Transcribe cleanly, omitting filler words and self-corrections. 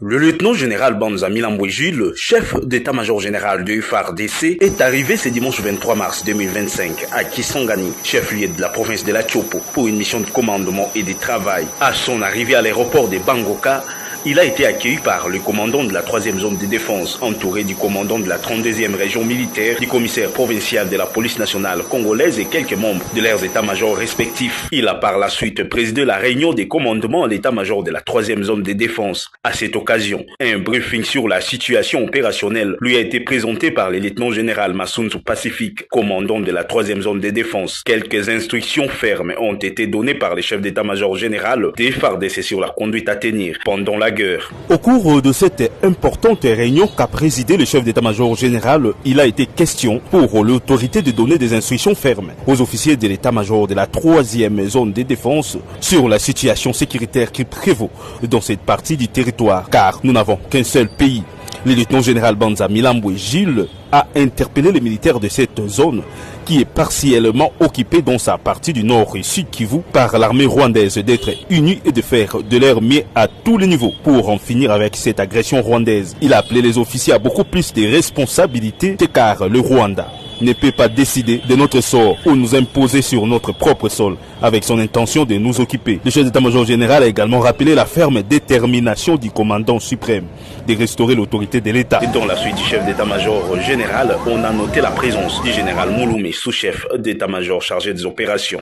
Le lieutenant-général Banza Milambwe Jules, chef d'état-major général du FARDC, est arrivé ce dimanche 23 mars 2025 à Kisangani, chef-lieu de la province de la Tchopo, pour une mission de commandement et de travail. À son arrivée à l'aéroport de Bangoka, il a été accueilli par le commandant de la 3e zone de défense, entouré du commandant de la 32e région militaire, du commissaire provincial de la police nationale congolaise et quelques membres de leurs états-majors respectifs. Il a par la suite présidé la réunion des commandements à l'état-major de la 3e zone de défense. À cette occasion, un briefing sur la situation opérationnelle lui a été présenté par le lieutenant-général Massunzu Pacifique, commandant de la 3e zone de défense. Quelques instructions fermes ont été données par les chefs d'état-major général des FARDC sur la conduite à tenir pendant la guerre. Au cours de cette importante réunion qu'a présidé le chef d'état-major général, il a été question pour l'autorité de donner des instructions fermes aux officiers de l'état-major de la 3e zone de défense sur la situation sécuritaire qui prévaut dans cette partie du territoire, car nous n'avons qu'un seul pays. Le lieutenant-général Banza Milambwe Jules a interpellé les militaires de cette zone qui est partiellement occupée dans sa partie du nord et sud Kivu par l'armée rwandaise d'être unie et de faire de leur mieux à tous les niveaux pour en finir avec cette agression rwandaise. Il a appelé les officiers à beaucoup plus de responsabilités car le Rwanda ne peut pas décider de notre sort ou nous imposer sur notre propre sol avec son intention de nous occuper. Le chef d'état-major général a également rappelé la ferme détermination du commandant suprême de restaurer l'autorité de l'État. Et dans la suite du chef d'état-major général, on a noté la présence du général Mouloumé, sous-chef d'état-major chargé des opérations.